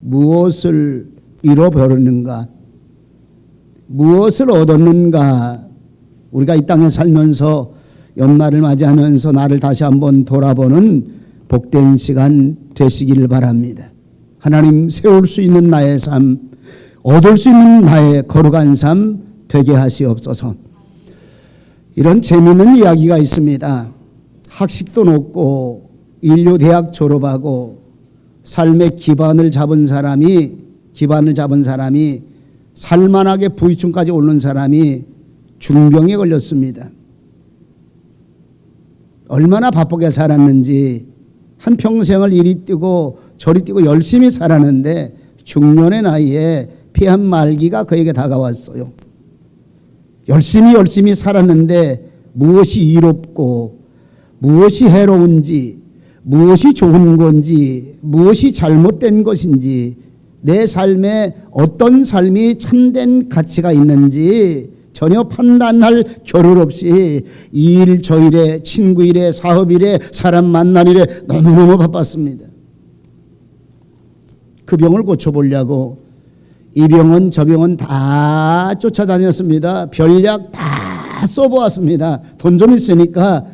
무엇을 잃어버렸는가? 무엇을 얻었는가? 우리가 이 땅에 살면서 연말을 맞이하면서 나를 다시 한번 돌아보는 복된 시간 되시길 바랍니다. 하나님 세울 수 있는 나의 삶, 얻을 수 있는 나의 거룩한 삶 되게 하시옵소서. 이런 재미있는 이야기가 있습니다. 학식도 높고 인류대학 졸업하고 삶의 기반을 잡은 사람이 살만하게 부위층까지 오른 사람이 중병에 걸렸습니다. 얼마나 바쁘게 살았는지 한평생을 이리 뛰고 저리 뛰고 열심히 살았는데 중년의 나이에 폐암 말기가 그에게 다가왔어요. 열심히 살았는데 무엇이 이롭고 무엇이 해로운지 무엇이 좋은 건지 무엇이 잘못된 것인지 내 삶에 어떤 삶이 참된 가치가 있는지 전혀 판단할 겨를 없이 이 일 저 일에 친구 일에 사업 일에 사람 만날 일에 너무너무 바빴습니다. 그 병을 고쳐보려고 이 병은 저 병은 다 쫓아다녔습니다. 별약 다 써보았습니다. 돈 좀 있으니까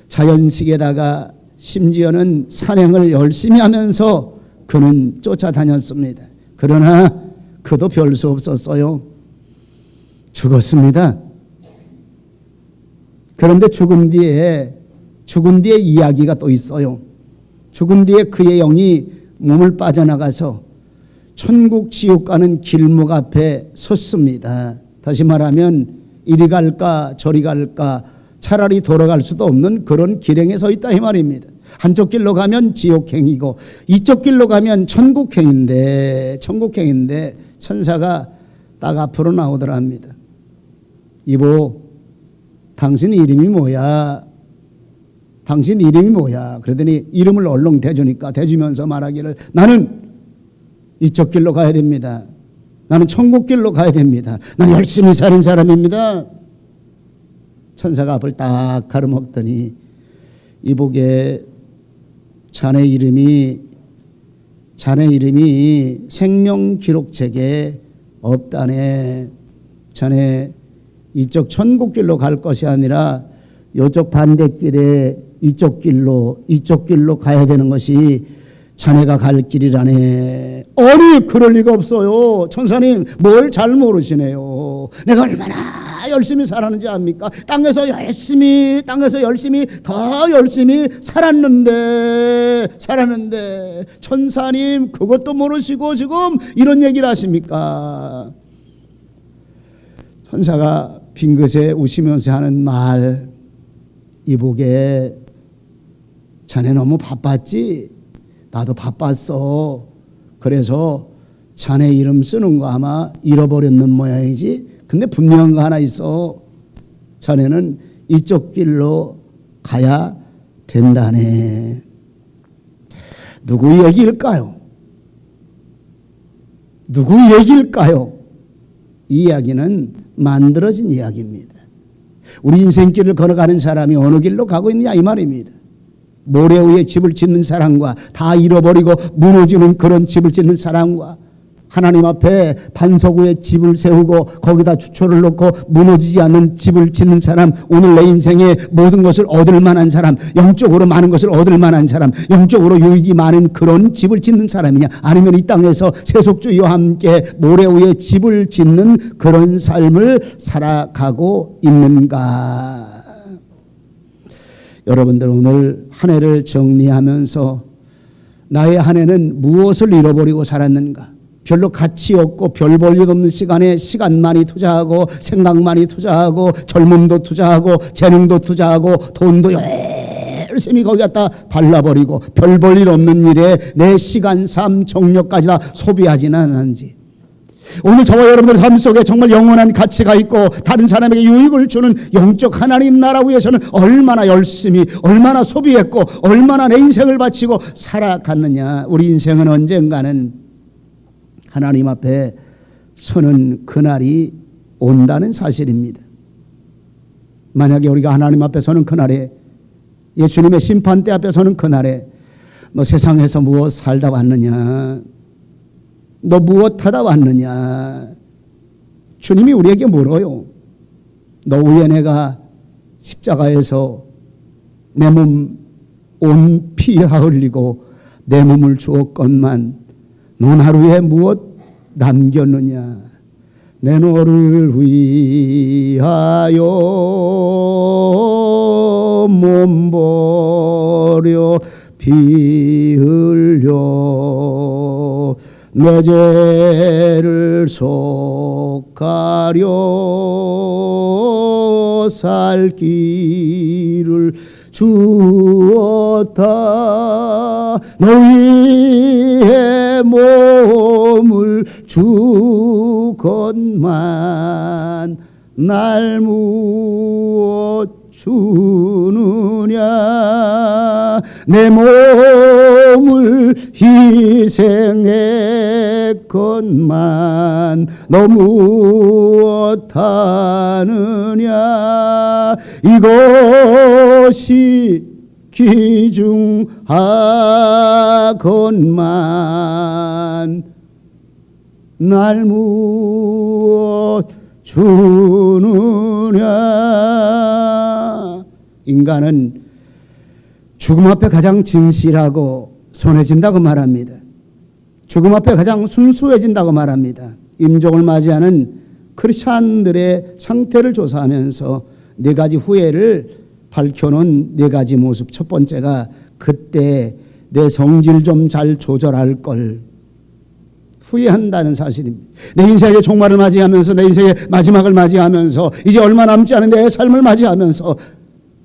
자연식에다가 심지어는 산행을 열심히 하면서 그는 쫓아다녔습니다. 그러나 그도 별 수 없었어요. 죽었습니다. 그런데 죽은 뒤에 이야기가 또 있어요. 죽은 뒤에 그의 영이 몸을 빠져나가서 천국 지옥 가는 길목 앞에 섰습니다. 다시 말하면 이리 갈까 저리 갈까 차라리 돌아갈 수도 없는 그런 길행에 서 있다 이 말입니다. 한쪽 길로 가면 지옥행이고 이쪽 길로 가면 천국행인데 천사가 딱 앞으로 나오더랍니다. 이보, 당신 이름이 뭐야? 그러더니 이름을 얼렁 대주니까 대주면서 말하기를 나는 이쪽 길로 가야 됩니다. 나는 천국 길로 가야 됩니다. 나는 열심히 사는 사람입니다. 천사가 앞을 딱 가로막더니 이보게 자네 이름이 생명기록책에 없다네. 자네 이쪽 천국길로 갈 것이 아니라 이쪽 반대길에 이쪽 길로 가야 되는 것이 자네가 갈 길이라네. 아니 그럴 리가 없어요. 천사님 뭘 잘 모르시네요. 내가 얼마나 열심히 살았는지 압니까? 땅에서 열심히 더 열심히 살았는데 천사님 그것도 모르시고 지금 이런 얘기를 하십니까? 천사가 빙긋에 웃으면서 하는 말, 이보게 자네 너무 바빴지? 나도 바빴어. 그래서 자네 이름 쓰는 거 아마 잃어버렸는 모양이지. 근데 분명한 거 하나 있어. 자네는 이쪽 길로 가야 된다네. 누구 얘기일까요? 이 이야기는 만들어진 이야기입니다. 우리 인생길을 걸어가는 사람이 어느 길로 가고 있느냐 이 말입니다. 모래 위에 집을 짓는 사람과 다 잃어버리고 무너지는 그런 집을 짓는 사람과 하나님 앞에 반석 위에 집을 세우고 거기다 주초를 놓고 무너지지 않는 집을 짓는 사람, 오늘 내 인생에 모든 것을 얻을 만한 사람, 영적으로 많은 것을 얻을 만한 사람, 영적으로 유익이 많은 그런 집을 짓는 사람이냐, 아니면 이 땅에서 세속주의와 함께 모래 위에 집을 짓는 그런 삶을 살아가고 있는가? 여러분들 오늘 한 해를 정리하면서 나의 한 해는 무엇을 잃어버리고 살았는가? 별로 가치 없고 별 볼 일 없는 시간에 시간 많이 투자하고 생각 많이 투자하고 젊음도 투자하고 재능도 투자하고 돈도 열심히 거기 갖다 발라버리고 별 볼 일 없는 일에 내 시간, 삶, 정력까지 다 소비하지는 않았는지, 오늘 저와 여러분들 삶 속에 정말 영원한 가치가 있고 다른 사람에게 유익을 주는 영적 하나님 나라 위해서는 얼마나 열심히, 얼마나 소비했고 얼마나 내 인생을 바치고 살아갔느냐. 우리 인생은 언젠가는 하나님 앞에 서는 그날이 온다는 사실입니다. 만약에 우리가 하나님 앞에 서는 그날에, 예수님의 심판대 앞에 서는 그날에 너 세상에서 무엇 살다 왔느냐? 너 무엇하다 왔느냐? 주님이 우리에게 물어요. 너 위에 내가 십자가에서 내 몸 온 피 흘리고 내 몸을 주었건만 넌 하루에 무엇 남겼느냐? 내 너를 위하여 몸 버려 피 흘려 내 죄를 속하려 살 길을 주었다. 너 위해 몸을 주건만 날 무엇 주느냐? 내 몸을 희생했건만 너 무엇하느냐? 이것이 귀중하건만 날 무엇 주느냐? 인간은 죽음 앞에 가장 진실하고 선해진다고 말합니다. 죽음 앞에 가장 순수해진다고 말합니다. 임종을 맞이하는 크리스찬들의 상태를 조사하면서 네 가지 후회를 밝혀놓은 네 가지 모습. 첫 번째가 그때 내 성질 좀 잘 조절할 걸 후회한다는 사실입니다. 내 인생의 종말을 맞이하면서 내 인생의 마지막을 맞이하면서 이제 얼마 남지 않은 내 삶을 맞이하면서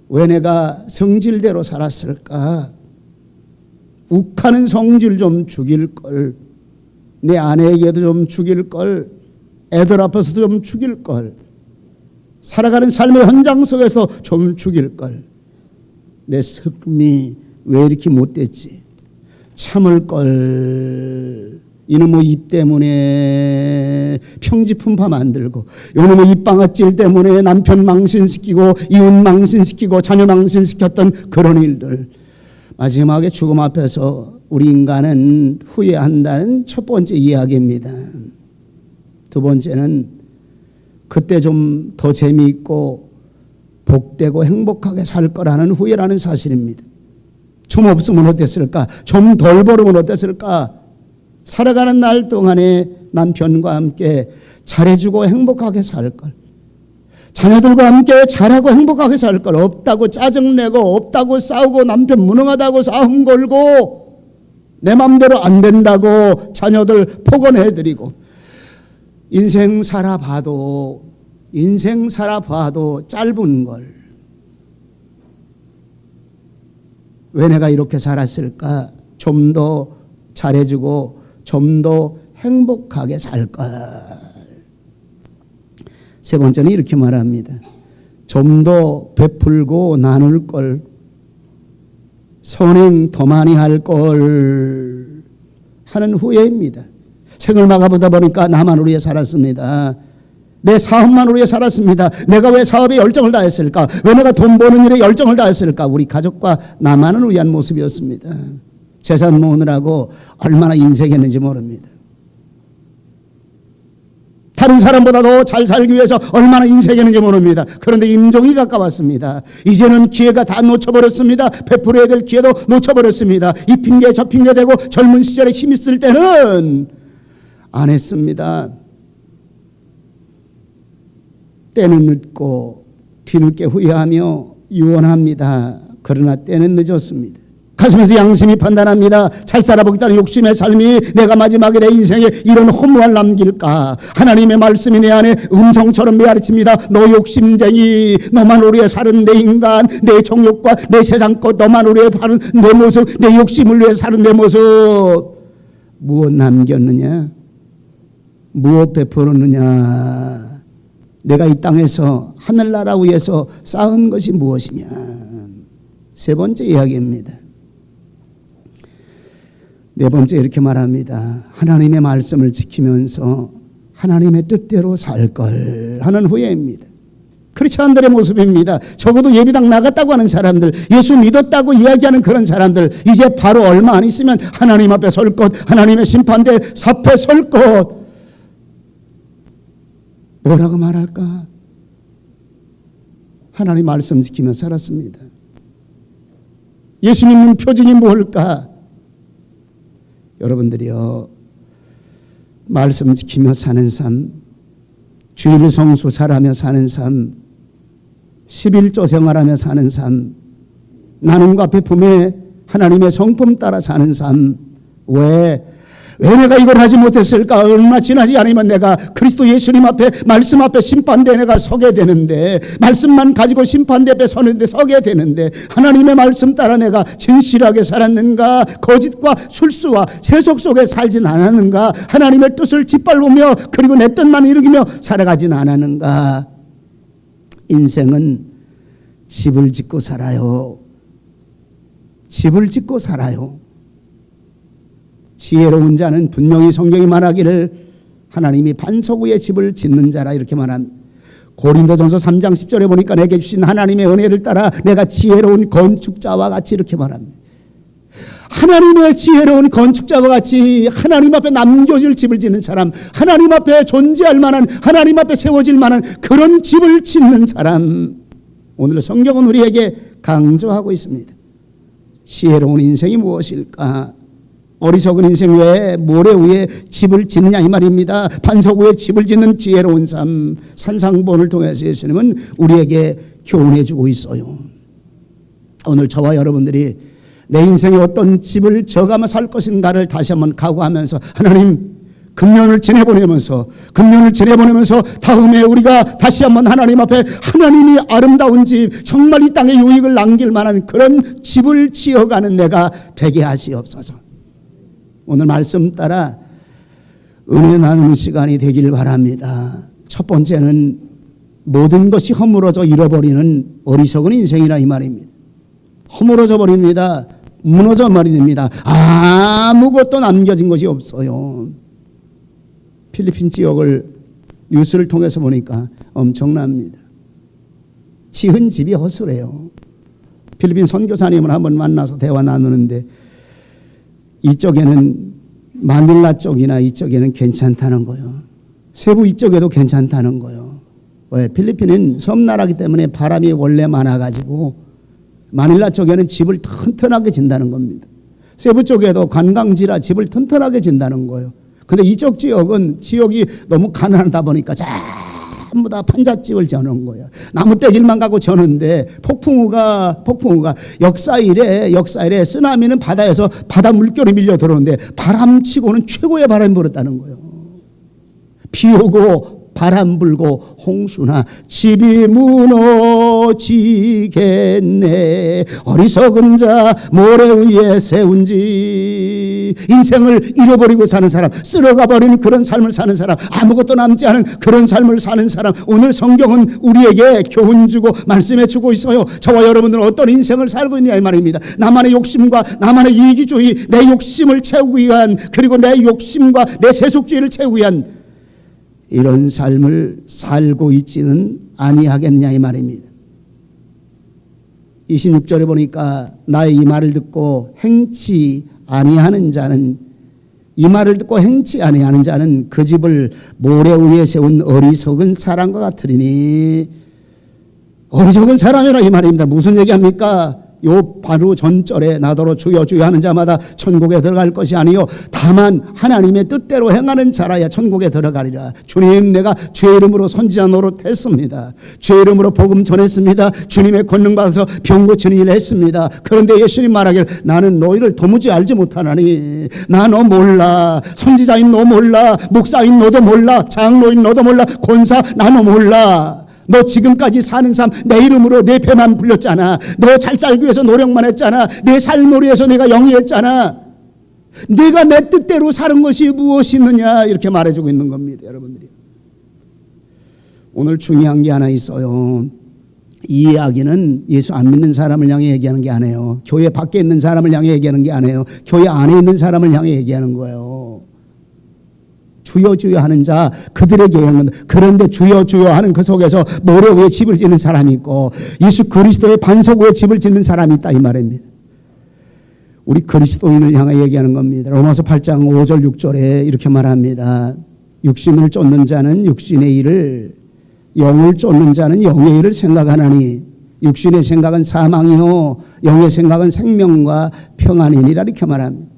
왜 내가 성질대로 살았을까? 욱하는 성질 좀 죽일 걸, 내 아내에게도 좀 죽일 걸, 애들 앞에서도 좀 죽일 걸, 살아가는 삶의 현장 속에서 좀 죽일 걸. 내 삶이 왜 이렇게 못됐지? 참을 걸. 이놈의 입 때문에 평지품파 만들고, 이놈의 입방아찔 때문에 남편 망신시키고 이웃 망신시키고 자녀 망신시켰던 그런 일들. 마지막에 죽음 앞에서 우리 인간은 후회한다는 첫 번째 이야기입니다. 두 번째는 그때 좀 더 재미있고 복되고 행복하게 살 거라는 후회라는 사실입니다. 좀 없으면 어땠을까? 좀 덜 벌으면 어땠을까? 살아가는 날 동안에 남편과 함께 잘해주고 행복하게 살 걸, 자녀들과 함께 잘하고 행복하게 살 걸, 없다고 짜증내고 없다고 싸우고 남편 무능하다고 싸움 걸고 내 맘대로 안 된다고 자녀들 폭언해드리고 인생 살아봐도 짧은 걸. 왜 내가 이렇게 살았을까? 좀 더 잘해주고 좀 더 행복하게 살 걸. 세 번째는 이렇게 말합니다. 좀 더 베풀고 나눌 걸, 선행 더 많이 할 걸 하는 후회입니다. 생을 막아보다 보니까 나만을 위해 살았습니다. 내 사업만을 위해 살았습니다. 내가 왜 사업에 열정을 다했을까? 왜 내가 돈 버는 일에 열정을 다했을까? 우리 가족과 나만을 위한 모습이었습니다. 재산 모으느라고 얼마나 인색했는지 모릅니다. 다른 사람보다 더 잘 살기 위해서 얼마나 인색했는지 모릅니다. 그런데 임종이 가까웠습니다. 이제는 기회가 다 놓쳐버렸습니다. 베풀어야 될 기회도 놓쳐버렸습니다. 이 핑계 저 핑계 대고 젊은 시절에 힘 있을 때는 안 했습니다. 때는 늦고 뒤늦게 후회하며 유언합니다. 그러나 때는 늦었습니다. 가슴에서 양심이 판단합니다. 잘 살아보겠다는 욕심의 삶이 내가 마지막에 내 인생에 이런 허무함을 남길까? 하나님의 말씀이 내 안에 음성처럼 메아리칩니다. 너 욕심쟁이, 너만 위해 사는 내 인간, 내 정욕과 내 세상 것, 너만 위해 사는 내 모습, 내 욕심을 위해 사는 내 모습. 무엇 남겼느냐? 무엇 베풀었느냐? 내가 이 땅에서 하늘나라 위에서 쌓은 것이 무엇이냐? 세 번째 이야기입니다. 네 번째 이렇게 말합니다. 하나님의 말씀을 지키면서 하나님의 뜻대로 살 걸 하는 후회입니다. 크리스찬들의 모습입니다. 적어도 예배당 나갔다고 하는 사람들, 예수 믿었다고 이야기하는 그런 사람들, 이제 바로 얼마 안 있으면 하나님 앞에 설 것, 하나님의 심판대 앞에 설 것. 뭐라고 말할까? 하나님 말씀 지키며 살았습니다. 예수 믿는 표징이 뭘까? 여러분들이요, 말씀 지키며 사는 삶, 주일 성수 잘하며 사는 삶, 11조 생활하며 사는 삶, 나눔과 베품에 하나님의 성품 따라 사는 삶. 왜 내가 이걸 하지 못했을까? 얼마 지나지 않으면 내가 그리스도 예수님 앞에, 말씀 앞에 심판대에 내가 서게 되는데, 말씀만 가지고 심판대 앞에 서게 되는데, 하나님의 말씀 따라 내가 진실하게 살았는가? 거짓과 술수와 세속 속에 살진 않았는가? 하나님의 뜻을 짓밟으며 그리고 내 뜻만 이루기며 살아가진 않았는가? 인생은 집을 짓고 살아요. 집을 짓고 살아요. 지혜로운 자는 분명히 성경이 말하기를 하나님이 반석 위에 집을 짓는 자라 이렇게 말합니다. 고린도전서 3장 10절에 보니까 내게 주신 하나님의 은혜를 따라 내가 지혜로운 건축자와 같이 이렇게 말합니다. 하나님의 지혜로운 건축자와 같이 하나님 앞에 남겨질 집을 짓는 사람, 하나님 앞에 존재할 만한, 하나님 앞에 세워질 만한 그런 집을 짓는 사람, 오늘 성경은 우리에게 강조하고 있습니다. 지혜로운 인생이 무엇일까? 어리석은 인생 외에 모래 위에 집을 짓느냐 이 말입니다. 반석 위에 집을 짓는 지혜로운 삶, 산상본을 통해서 예수님은 우리에게 교훈해 주고 있어요. 오늘 저와 여러분들이 내 인생에 어떤 집을 져가며 살 것인가를 다시 한번 각오하면서, 하나님 금년을 지내보내면서 다음에 우리가 다시 한번 하나님 앞에 하나님이 아름다운 집, 정말 이 땅에 유익을 남길 만한 그런 집을 지어가는 내가 되게 하시옵소서. 오늘 말씀 따라 은혜 나누는 시간이 되길 바랍니다. 첫 번째는 모든 것이 허물어져 잃어버리는 어리석은 인생이라 이 말입니다. 허물어져 버립니다. 무너져 버립니다. 아무것도 남겨진 것이 없어요. 필리핀 지역을 뉴스를 통해서 보니까 엄청납니다. 지은 집이 허술해요. 필리핀 선교사님을 한번 만나서 대화 나누는데, 이쪽에는 마닐라 쪽이나 이쪽에는 괜찮다는 거예요. 세부 이쪽에도 괜찮다는 거예요. 왜? 필리핀은 섬나라기 때문에 바람이 원래 많아가지고 마닐라 쪽에는 집을 튼튼하게 짓는다는 겁니다. 세부 쪽에도 관광지라 집을 튼튼하게 짓는다는 거예요. 근데 이쪽 지역이 너무 가난하다 보니까 전부 다 판잣집을 지어놓은 거예요. 나무떼길만 가고 저는데 폭풍우가 역사 이래 쓰나미는 바다에서 바다 물결이 밀려 들어오는데 바람치고는 최고의 바람이 불었다는 거예요. 비 오고 바람 불고 홍수나 집이 무너지겠네. 어리석은 자 모래 위에 세운 집. 인생을 잃어버리고 사는 사람, 쓸어가 버리는 그런 삶을 사는 사람, 아무것도 남지 않은 그런 삶을 사는 사람, 오늘 성경은 우리에게 교훈 주고 말씀해 주고 있어요. 저와 여러분들은 어떤 인생을 살고 있냐 이 말입니다. 나만의 욕심과 나만의 이기주의, 내 욕심을 채우기 위한, 그리고 내 욕심과 내 세속주의를 채우기 위한 이런 삶을 살고 있지는 아니하겠느냐 이 말입니다. 26절에 보니까 나의 이 말을 듣고 행치 아니하는 자는, 이 말을 듣고 행치 아니하는 자는 그 집을 모래 위에 세운 어리석은 사람과 같으리니. 어리석은 사람이라 이 말입니다. 무슨 얘기합니까? 요 바로 전절에 나더러 주여 주여 하는 자마다 천국에 들어갈 것이 아니요 다만 하나님의 뜻대로 행하는 자라야 천국에 들어가리라. 주님, 내가 주의 이름으로 선지자 노릇했습니다. 주의 이름으로 복음 전했습니다. 주님의 권능 받아서 병 고치는 일을 했습니다. 그런데 예수님 말하기를 나는 너희를 도무지 알지 못하나니. 나 너 몰라. 선지자인 너 몰라. 목사인 너도 몰라. 장로인 너도 몰라. 권사 나 너 몰라. 너 지금까지 사는 삶 내 이름으로 내 배만 불렸잖아. 너 잘 살기 위해서 노력만 했잖아. 내 삶을 위해서 내가 영위했잖아. 네가 내 뜻대로 사는 것이 무엇이 있느냐 이렇게 말해주고 있는 겁니다. 여러분들이 오늘 중요한 게 하나 있어요. 이 이야기는 예수 안 믿는 사람을 향해 얘기하는 게 아니에요. 교회 밖에 있는 사람을 향해 얘기하는 게 아니에요. 교회 안에 있는 사람을 향해 얘기하는 거예요. 주여 주여 하는 자 그들에게 영원. 그런데 주여 주여 하는 그 속에서 모래 위에 집을 짓는 사람이 있고 예수 그리스도의 반석 위에 집을 짓는 사람이 있다 이 말입니다. 우리 그리스도인을 향해 얘기하는 겁니다. 로마서 8장 5절 6절에 이렇게 말합니다. 육신을 쫓는 자는 육신의 일을, 영을 쫓는 자는 영의 일을 생각하나니 육신의 생각은 사망이요 영의 생각은 생명과 평안이니라 이렇게 말합니다.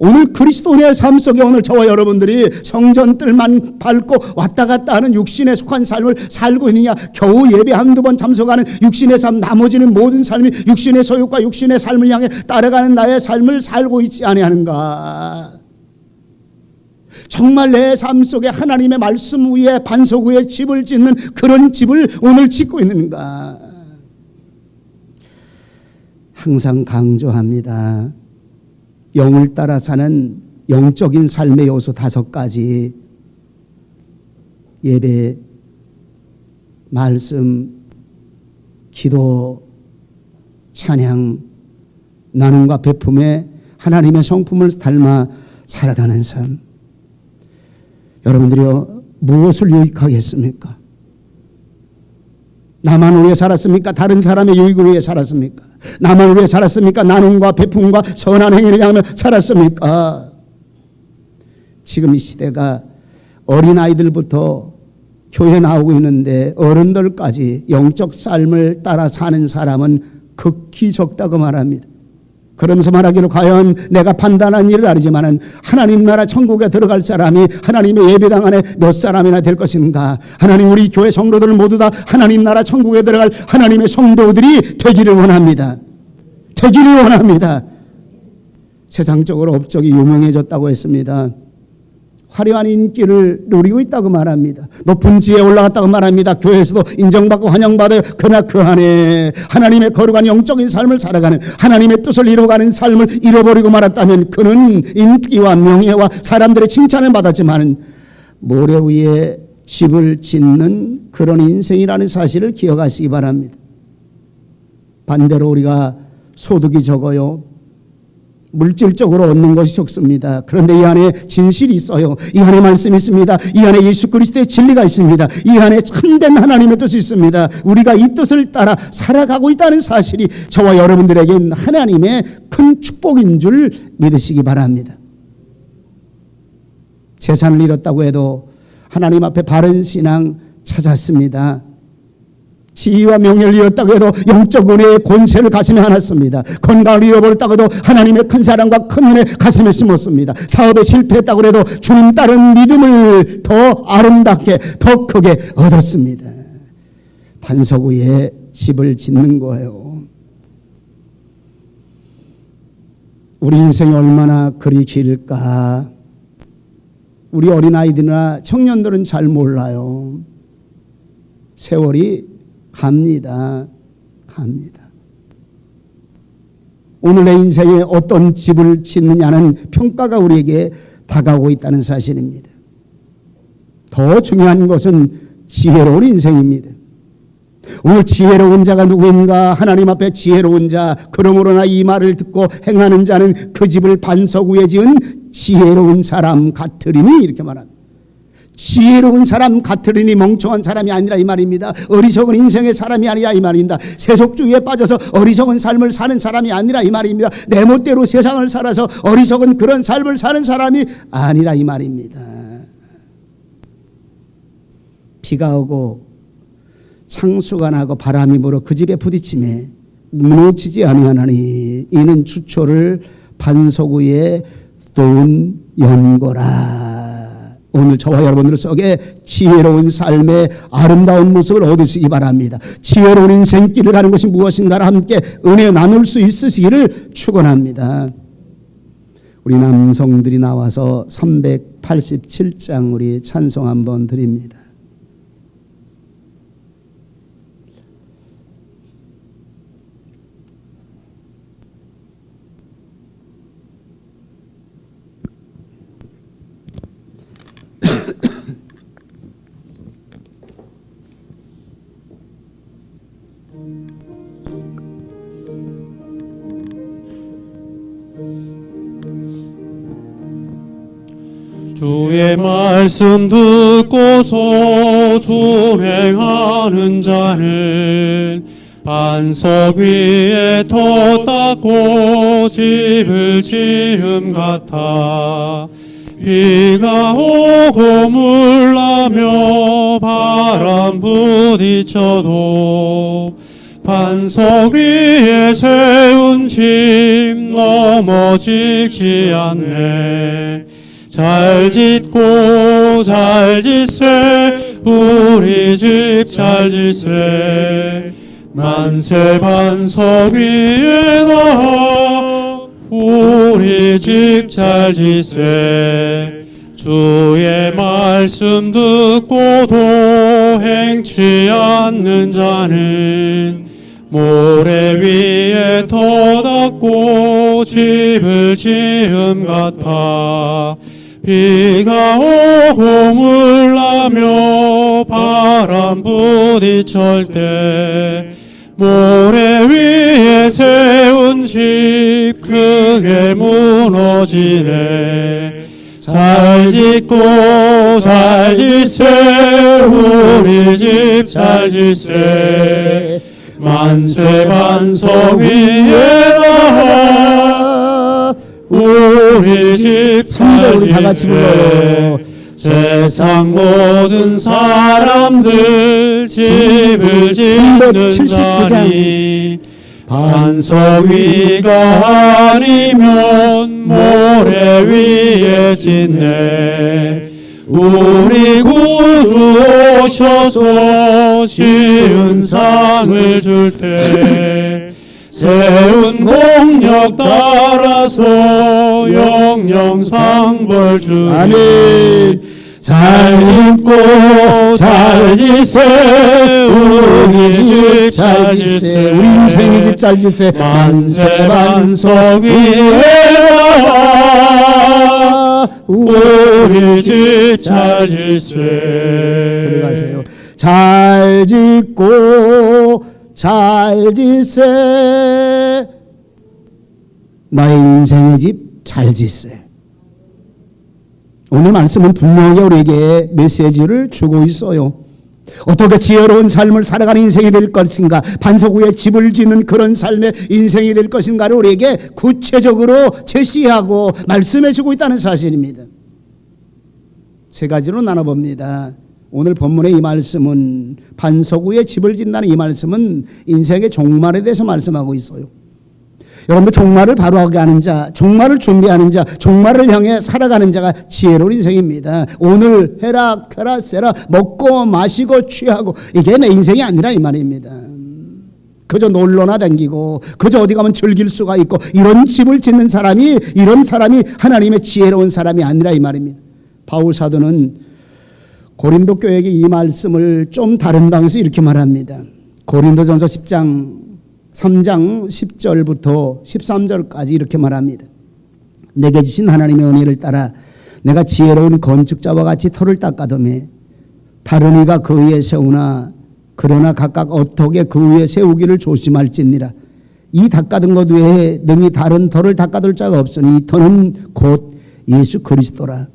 오늘 그리스도인의 삶 속에 오늘 저와 여러분들이 성전들만 밟고 왔다 갔다 하는 육신에 속한 삶을 살고 있느냐, 겨우 예배 한두 번 참석하는 육신의 삶, 나머지는 모든 삶이 육신의 소욕과 육신의 삶을 향해 따라가는 나의 삶을 살고 있지 아니하는가. 정말 내 삶 속에 하나님의 말씀 위에 반석 위에 집을 짓는 그런 집을 오늘 짓고 있는가. 항상 강조합니다. 영을 따라 사는 영적인 삶의 요소 5가지. 예배, 말씀, 기도, 찬양, 나눔과 베품에 하나님의 성품을 닮아 살아가는 삶. 여러분들이요, 무엇을 유익하겠습니까? 나만 위해 살았습니까? 다른 사람의 유익을 위해 살았습니까? 나만 위해 살았습니까? 나눔과 베품과 선한 행위를 향하며 살았습니까? 지금 이 시대가 어린아이들부터 교회 나오고 있는데 어른들까지 영적 삶을 따라 사는 사람은 극히 적다고 말합니다. 그러면서 말하기로 과연 내가 판단한 일을 아니지만은 하나님 나라 천국에 들어갈 사람이 하나님의 예배당 안에 몇 사람이나 될 것인가. 하나님 우리 교회 성도들 모두 다 하나님 나라 천국에 들어갈 하나님의 성도들이 되기를 원합니다. 되기를 원합니다. 세상적으로 업적이 유명해졌다고 했습니다. 화려한 인기를 누리고 있다고 말합니다. 높은 지위에 올라갔다고 말합니다. 교회에서도 인정받고 환영받아요. 그러나 그 안에 하나님의 거룩한 영적인 삶을 살아가는, 하나님의 뜻을 이루어가는 삶을 잃어버리고 말았다면 그는 인기와 명예와 사람들의 칭찬을 받았지만 모래 위에 집을 짓는 그런 인생이라는 사실을 기억하시기 바랍니다. 반대로 우리가 소득이 적어요. 물질적으로 얻는 것이 적습니다. 그런데 이 안에 진실이 있어요. 이 안에 말씀이 있습니다. 이 안에 예수 그리스도의 진리가 있습니다. 이 안에 참된 하나님의 뜻이 있습니다. 우리가 이 뜻을 따라 살아가고 있다는 사실이 저와 여러분들에겐 하나님의 큰 축복인 줄 믿으시기 바랍니다. 재산을 잃었다고 해도 하나님 앞에 바른 신앙 찾았습니다. 지위와 명예를 잃었다고 해도 영적 은혜의 권세를 가슴에 안았습니다. 건강을 잃어버렸다고 해도 하나님의 큰 사랑과 큰 은혜 가슴에 심었습니다. 사업에 실패했다고 해도 주님 따른 믿음을 더 아름답게 더 크게 얻었습니다. 반석 위에 집을 짓는 거예요. 우리 인생이 얼마나 그리 길까. 우리 어린아이들이나 청년들은 잘 몰라요. 세월이 갑니다. 오늘 내 인생에 어떤 집을 짓느냐는 평가가 우리에게 다가오고 있다는 사실입니다. 더 중요한 것은 지혜로운 인생입니다. 오늘 지혜로운 자가 누구인가? 하나님 앞에 지혜로운 자. 그러므로나 이 말을 듣고 행하는 자는 그 집을 반석 위에 지은 지혜로운 사람 같으리니 이렇게 말합니다. 지혜로운 사람 같으리니 멍청한 사람이 아니라 이 말입니다. 어리석은 인생의 사람이 아니라 이 말입니다. 세속주의에 빠져서 어리석은 삶을 사는 사람이 아니라 이 말입니다. 내 멋대로 세상을 살아서 어리석은 그런 삶을 사는 사람이 아니라 이 말입니다. 비가 오고 창수가 나고 바람이 불어 그 집에 부딪힘에 무너지지 아니하나니 이는 추초를 반석 위에 놓은 연고라. 오늘 저와 여러분들 속에 지혜로운 삶의 아름다운 모습을 얻으시기 바랍니다. 지혜로운 인생길을 가는 것이 무엇인가를 함께 은혜 나눌 수 있으시기를 축원합니다. 우리 남성들이 나와서 387장 우리 찬송 한번 드립니다. 주의 말씀 듣고서 준행하는 자는 반석 위에 터 닦고 집을 지음 같아 비가 오고 물나며 바람 부딪혀도 반석 위에 세운 집 넘어지지 않네. 잘 짓고 잘 짓세 우리 집 잘 짓세 만세 반석 위에다 우리 집 잘 짓세 주의 말씀 듣고도 행치 않는 자는 모래 위에 터 닦고 집을 지음 같아 비가 오고 물나며 바람 부딪힐 때 모래 위에 세운 집 크게 무너지네. 잘 짓고 잘 짓세 우리 집 잘 짓세 만세 반석 위에다 우리 집 잘 우리 다 같이 불러요. 세상 모든 사람들 집을 짓는 자니 반석 위가 아니면 모래 위에 짓네. 우리 구주 오셔서 지은 상을 줄 때 세운 공력 따라서 영영상 벌 주니 아멘. 잘 짓고 잘 짓세 우리 집 잘 짓세 우리 인생의 집 잘 짓세 만세 반석 위에다 우리 집 잘 짓세. 들어가세요. 잘 짓고 잘 짓세 나의 인생의 집 잘 짓세. 오늘 말씀은 분명히 우리에게 메시지를 주고 있어요. 어떻게 지혜로운 삶을 살아가는 인생이 될 것인가, 반석 위에 집을 짓는 그런 삶의 인생이 될 것인가를 우리에게 구체적으로 제시하고 말씀해 주고 있다는 사실입니다. 세 가지로 나눠봅니다. 오늘 본문의 이 말씀은 반석 위에 집을 짓는다는 이 말씀은 인생의 종말에 대해서 말씀하고 있어요. 여러분들 종말을 바로하게 하는 자, 종말을 준비하는 자, 종말을 향해 살아가는 자가 지혜로운 인생입니다. 오늘 해라 펴라 세라 먹고 마시고 취하고 이게 내 인생이 아니라 이 말입니다. 그저 놀러나 다니고 그저 어디 가면 즐길 수가 있고 이런 집을 짓는 사람이, 이런 사람이 하나님의 지혜로운 사람이 아니라 이 말입니다. 바울 사도는 고린도 교회에게 이 말씀을 좀 다른 방에서 이렇게 말합니다. 고린도전서 10장 3장 10절부터 13절까지 이렇게 말합니다. 내게 주신 하나님의 은혜를 따라 내가 지혜로운 건축자와 같이 터를 닦아두매 다른 이가 그 위에 세우나 그러나 각각 어떻게 그 위에 세우기를 조심할지니라. 이 닦아둔 것 외에 능히 다른 터를 닦아둘 자가 없으니 이 터는 곧 예수 그리스도라.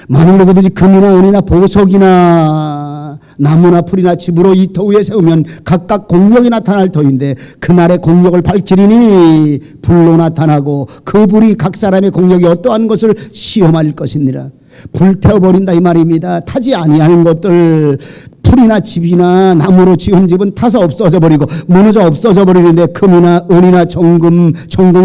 만일 누구든지 금이나 은이나 보석이나 나무나 풀이나 집으로 이 터 위에 세우면 각각 공력이 나타날 터인데 그날의 공력을 밝히리니 불로 나타나고 그 불이 각 사람의 공력이 어떠한 것을 시험할 것이니라. 불태워버린다 이 말입니다. 타지 아니하는 것들, 풀이나 집이나 나무로 지은 집은 타서 없어져 버리고 무너져 없어져 버리는데 금이나 은이나 정금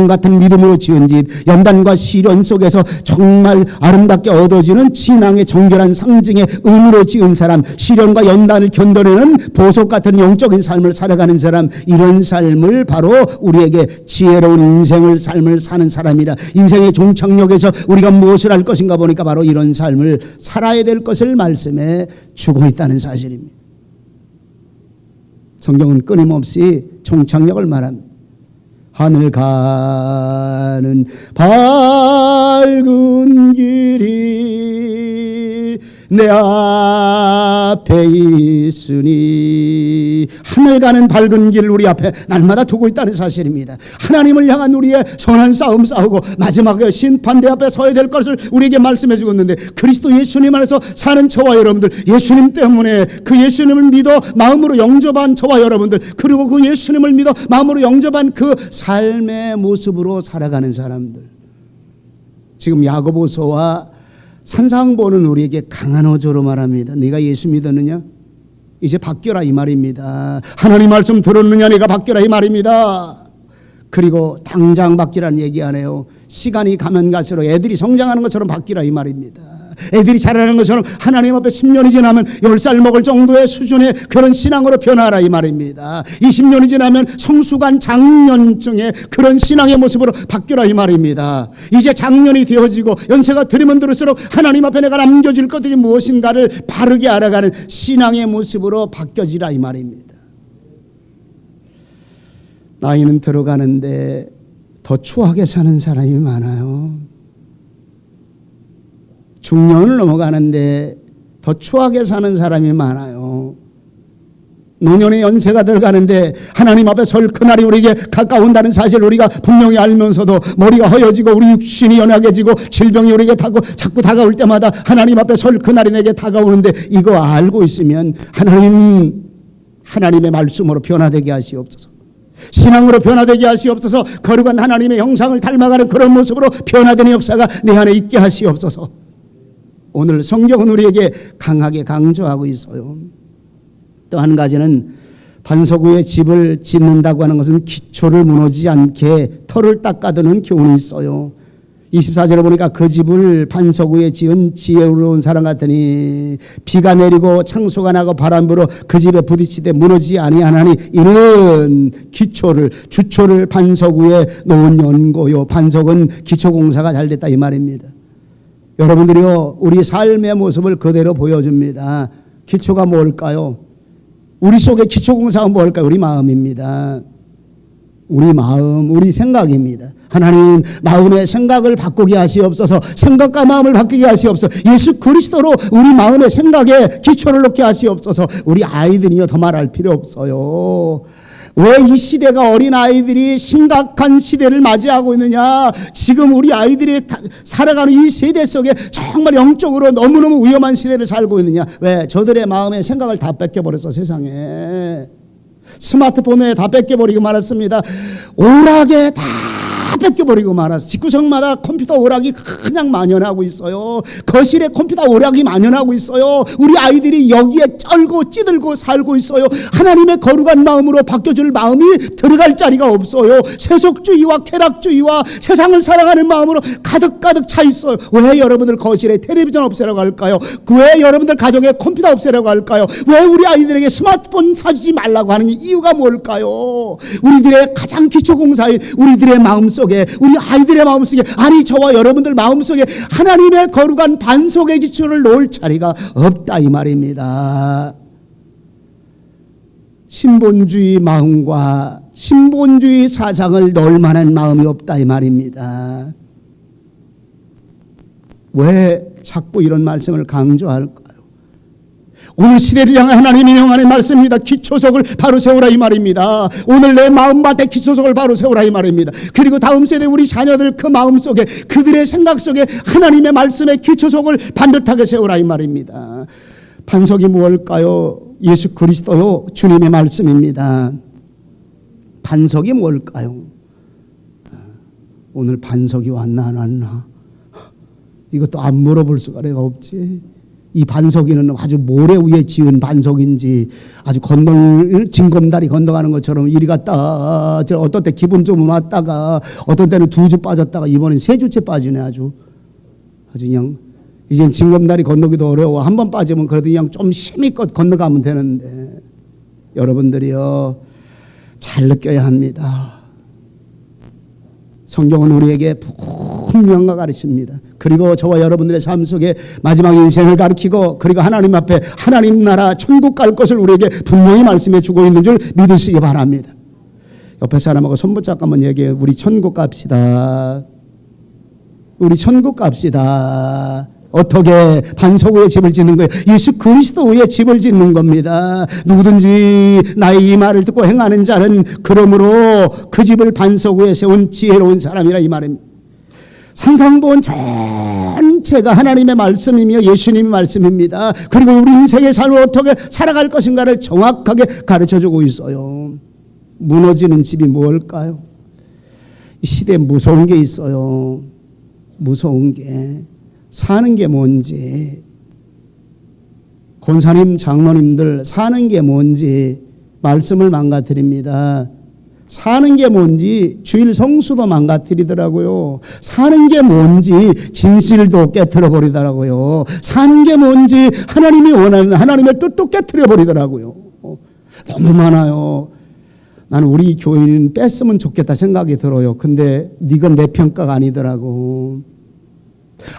같은 믿음으로 지은 집, 연단과 시련 속에서 정말 아름답게 얻어지는 신앙의 정결한 상징의 은으로 지은 사람, 시련과 연단을 견뎌내는 보석 같은 영적인 삶을 살아가는 사람, 이런 삶을 바로 우리에게 지혜로운 인생을 삶을 사는 사람이라. 인생의 종착역에서 우리가 무엇을 할 것인가 보니까 바로 이런 삶을 살아야 될 것을 말씀해 주고 있다는 사실입니다. 성경은 끊임없이 종착역을 말합니다. 하늘 가는 밝은 길이 내 앞에 있으니 것이 하늘 가는 밝은 길을 우리 앞에 날마다 두고 있다는 사실입니다. 하나님을 향한 우리의 선한 싸움 싸우고 마지막에 심판대 앞에 서야 될 것을 우리에게 말씀해 주고 있는데, 그리스도 예수님 안에서 사는 저와 여러분들, 예수님 때문에 그 예수님을 믿어 마음으로 영접한 저와 여러분들, 그리고 그 예수님을 믿어 마음으로 영접한 그 삶의 모습으로 살아가는 사람들, 지금 야고보서와 산상보는 우리에게 강한 어조로 말합니다. 네가 예수 믿었느냐? 이제 바뀌어라 이 말입니다. 하나님 말씀 들었느냐? 네가 바뀌어라 이 말입니다. 그리고 당장 바뀌라는 얘기 안 해요. 시간이 가면 갈수록 애들이 성장하는 것처럼 바뀌라 이 말입니다. 애들이 자라는 것처럼 하나님 앞에 10년이 지나면 10살 먹을 정도의 수준의 그런 신앙으로 변하라 이 말입니다. 20년이 지나면 성수관 장년증의 그런 신앙의 모습으로 바뀌라 이 말입니다. 이제 장년이 되어지고 연세가 들으면 들을수록 하나님 앞에 내가 남겨질 것들이 무엇인가를 바르게 알아가는 신앙의 모습으로 바뀌어지라 이 말입니다. 나이는 들어가는데 더 추하게 사는 사람이 많아요. 중년을 넘어가는데 더 추하게 사는 사람이 많아요. 노년의 연세가 들어가는데 하나님 앞에 설 그날이 우리에게 가까운다는 사실을 우리가 분명히 알면서도 머리가 허여지고 우리 육신이 연약해지고 질병이 우리에게 자꾸 다가올 때마다 하나님 앞에 설 그날이 내게 다가오는데, 이거 알고 있으면 하나님의 말씀으로 변화되게 하시옵소서. 신앙으로 변화되게 하시옵소서. 거룩한 하나님의 형상을 닮아가는 그런 모습으로 변화되는 역사가 내 안에 있게 하시옵소서. 오늘 성경은 우리에게 강하게 강조하고 있어요. 또 한 가지는 반석 위에 집을 짓는다고 하는 것은 기초를 무너지지 않게 털을 닦아두는 교훈이 있어요. 24절에 보니까 그 집을 반석 위에 지은 지혜로운 사람 같으니 비가 내리고 창소가 나고 바람 불어 그 집에 부딪히되 무너지지 아니하나니 이는 주초를 반석 위에 놓은 연고요. 반석은 기초공사가 잘 됐다 이 말입니다. 여러분들이요, 우리 삶의 모습을 그대로 보여줍니다. 기초가 뭘까요? 우리 속에 기초공사가 뭘까요? 우리 마음입니다. 우리 마음, 우리 생각입니다. 하나님, 마음의 생각을 바꾸게 하시옵소서. 생각과 마음을 바꾸게 하시옵소서. 예수 그리스도로 우리 마음의 생각에 기초를 놓게 하시옵소서. 우리 아이들이요, 더 말할 필요 없어요. 왜 이 시대가 어린아이들이 심각한 시대를 맞이하고 있느냐? 지금 우리 아이들이 살아가는 이 세대 속에 정말 영적으로 너무너무 위험한 시대를 살고 있느냐? 왜? 저들의 마음의 생각을 다 뺏겨버렸어, 세상에. 스마트폰에 다 뺏겨버리고 말았습니다. 오락에 다 뺏겨버리고 말았어. 집구석마다 컴퓨터 오락이 그냥 만연하고 있어요. 거실에 컴퓨터 오락이 만연하고 있어요. 우리 아이들이 여기에 쩔고 찌들고 살고 있어요. 하나님의 거룩한 마음으로 바뀌어줄 마음이 들어갈 자리가 없어요. 세속주의와 쾌락주의와 세상을 사랑하는 마음으로 가득가득 차 있어요. 왜 여러분들 거실에 텔레비전 없애라고 할까요? 왜 여러분들 가정에 컴퓨터 없애라고 할까요? 왜 우리 아이들에게 스마트폰 사주지 말라고 하는 이유가 뭘까요? 우리들의 가장 기초공사인 우리들의 마음속에, 우리 아이들의 마음속에, 아니 저와 여러분들 마음속에 하나님의 거룩한 반석의 기초를 놓을 자리가 없다 이 말입니다. 신본주의 마음과 신본주의 사상을 넣을 만한 마음이 없다 이 말입니다. 왜 자꾸 이런 말씀을 강조할까요? 오늘 시대를 향한 하나님의 명하는 말씀입니다. 기초석을 바로 세우라 이 말입니다. 오늘 내 마음밭에 기초석을 바로 세우라 이 말입니다. 그리고 다음 세대 우리 자녀들 그 마음 속에, 그들의 생각 속에 하나님의 말씀의 기초석을 반듯하게 세우라 이 말입니다. 반석이 무엇일까요? 예수 그리스도요, 주님의 말씀입니다. 반석이 뭘까요? 오늘 반석이 왔나 안 왔나? 이것도 안 물어볼 수가 내가 없지. 이 반석이는 아주 모래 위에 지은 반석인지 아주 징검다리 건너가는 것처럼 이리 갔다 어떤 때 기분 좀 왔다가 어떤 때는 2주 빠졌다가 이번엔 3주째 빠지네. 아주 그냥 이젠 징검다리 건너기도 어려워. 한 번 빠지면 그래도 그냥 좀 힘껏 건너가면 되는데, 여러분들이요 잘 느껴야 합니다. 성경은 우리에게 분명하게 가르칩니다. 그리고 저와 여러분들의 삶 속에 마지막 인생을 가르치고, 그리고 하나님 앞에 하나님 나라 천국 갈 것을 우리에게 분명히 말씀해 주고 있는 줄 믿으시기 바랍니다. 옆에 사람하고 손 붙잡고 한번 얘기해요. 우리 천국 갑시다. 우리 천국 갑시다. 어떻게 반석 위에 집을 짓는 거예요? 예수 그리스도 위에 집을 짓는 겁니다. 누구든지 나의 이 말을 듣고 행하는 자는 그러므로 그 집을 반석 위에 세운 지혜로운 사람이라 이 말입니다. 산상본 전체가 하나님의 말씀이며 예수님의 말씀입니다. 그리고 우리 인생의 삶을 어떻게 살아갈 것인가를 정확하게 가르쳐주고 있어요. 무너지는 집이 뭘까요? 이 시대에 무서운 게 있어요. 무서운 게. 사는 게 뭔지, 권사님 장로님들 사는 게 뭔지 말씀을 망가뜨립니다. 사는 게 뭔지 주일 성수도 망가뜨리더라고요. 사는 게 뭔지 진실도 깨트려 버리더라고요. 사는 게 뭔지 하나님이 원하는 하나님의 뜻도 깨트려 버리더라고요. 너무 많아요. 나는 우리 교인은 뺐으면 좋겠다 생각이 들어요. 근데 이건 내 평가가 아니더라고.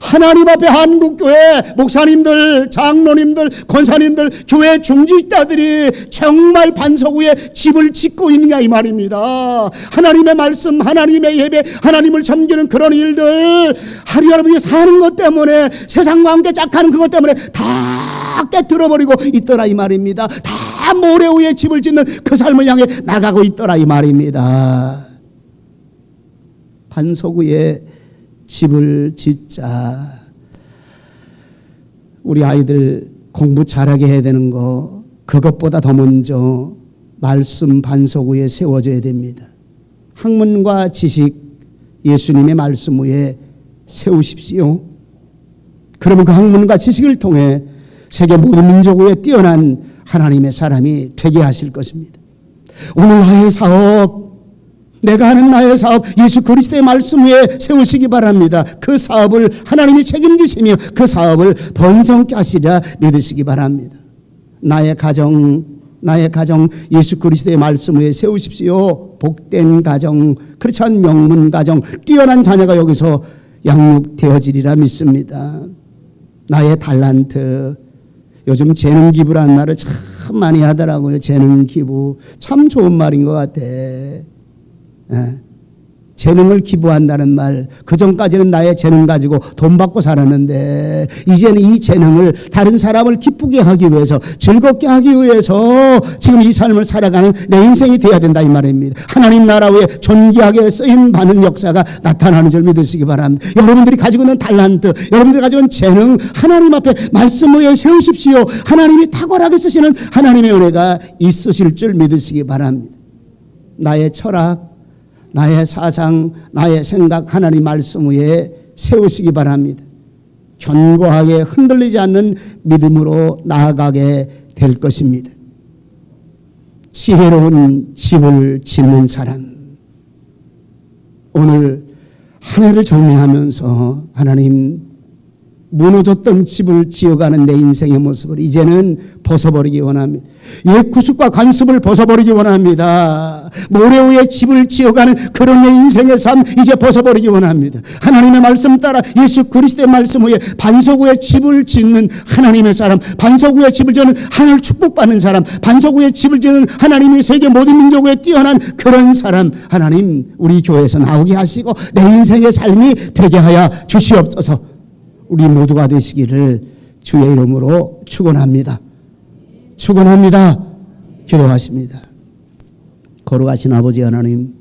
하나님 앞에 한국교회 목사님들, 장로님들, 권사님들, 교회 중직자들이 정말 반석 위에 집을 짓고 있느냐 이 말입니다. 하나님의 말씀, 하나님의 예배, 하나님을 섬기는 그런 일들 하루하루 사는 것 때문에 세상과 함께 짝하는 그것 때문에 다 깨뜨려버리고 있더라 이 말입니다. 다 모래 위에 집을 짓는 그 삶을 향해 나가고 있더라 이 말입니다. 반석 위에 집을 짓자. 우리 아이들 공부 잘하게 해야 되는 거 그것보다 더 먼저 말씀 반석 위에 세워져야 됩니다. 학문과 지식 예수님의 말씀 위에 세우십시오. 그러면 그 학문과 지식을 통해 세계 모든 민족 위에 뛰어난 하나님의 사람이 되게 하실 것입니다. 오늘 나의 사업, 내가 하는 나의 사업 예수 그리스도의 말씀 위에 세우시기 바랍니다. 그 사업을 하나님이 책임지시며 그 사업을 번성케 하시리라 믿으시기 바랍니다. 나의 가정 예수 그리스도의 말씀 위에 세우십시오. 복된 가정, 그렇지 않은 명문 가정, 뛰어난 자녀가 여기서 양육되어지리라 믿습니다. 나의 달란트, 요즘 재능 기부라는 말을 참 많이 하더라고요. 재능 기부 참 좋은 말인 것 같아. 재능을 기부한다는 말, 그전까지는 나의 재능 가지고 돈 받고 살았는데 이제는 이 재능을 다른 사람을 기쁘게 하기 위해서, 즐겁게 하기 위해서 지금 이 삶을 살아가는 내 인생이 되어야 된다 이 말입니다. 하나님 나라 위에 존귀하게 쓰임 받는 역사가 나타나는 줄 믿으시기 바랍니다. 여러분들이 가지고 있는 달란트, 여러분들이 가지고 있는 재능 하나님 앞에 말씀 위에 세우십시오. 하나님이 탁월하게 쓰시는 하나님의 은혜가 있으실 줄 믿으시기 바랍니다. 나의 철학, 나의 사상, 나의 생각 하나님 말씀 위에 세우시기 바랍니다. 견고하게 흔들리지 않는 믿음으로 나아가게 될 것입니다. 지혜로운 집을 짓는 사람, 오늘 한 해를 정리하면서 하나님 무너졌던 집을 지어가는 내 인생의 모습을 이제는 벗어버리기 원합니다. 옛 구습과 관습을 벗어버리기 원합니다. 모래 위에 집을 지어가는 그런 내 인생의 삶 이제 벗어버리기 원합니다. 하나님의 말씀 따라 예수 그리스도의 말씀 위에 반석 위에 집을 짓는 하나님의 사람, 반석 위에 집을 짓는 하늘 축복받는 사람, 반석 위에 집을 짓는 하나님이 세계 모든 민족 위에 뛰어난 그런 사람 하나님 우리 교회에서 나오게 하시고 내 인생의 삶이 되게 하여 주시옵소서. 우리 모두가 되시기를 주의 이름으로 축원합니다. 축원합니다. 기도하십니다. 거룩하신 아버지 하나님,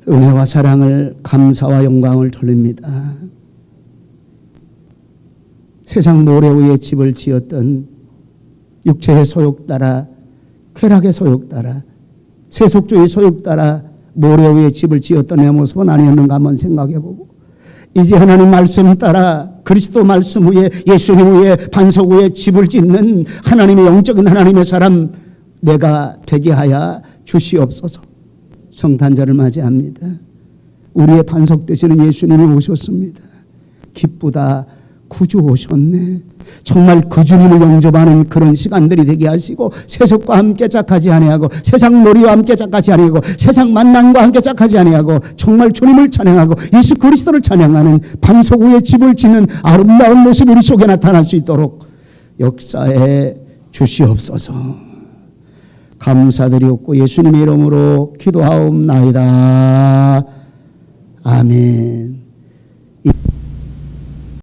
은혜와 사랑을 감사와 영광을 돌립니다. 세상 모래 위에 집을 지었던 육체의 소욕 따라, 쾌락의 소욕 따라, 세속주의 소욕 따라 모래 위에 집을 지었던 내 모습은 아니었는가 한번 생각해보고, 이제 하나님 말씀 따라 그리스도 말씀 위에 예수님 위에 반석 위에 집을 짓는 하나님의 영적인 하나님의 사람 내가 되게 하여 주시옵소서. 성탄절을 맞이합니다. 우리의 반석 되시는 예수님이 오셨습니다. 기쁘다, 구주 오셨네. 정말 그 주님을 영접하는 그런 시간들이 되게 하시고 세속과 함께 짝하지 아니하고 세상 놀이와 함께 짝하지 아니하고 세상 만남과 함께 짝하지 아니하고 정말 주님을 찬양하고 예수 그리스도를 찬양하는 반석 위에 집을 짓는 아름다운 모습 우리 속에 나타날 수 있도록 역사해 주시옵소서. 감사드리옵고 예수님의 이름으로 기도하옵나이다. 아멘.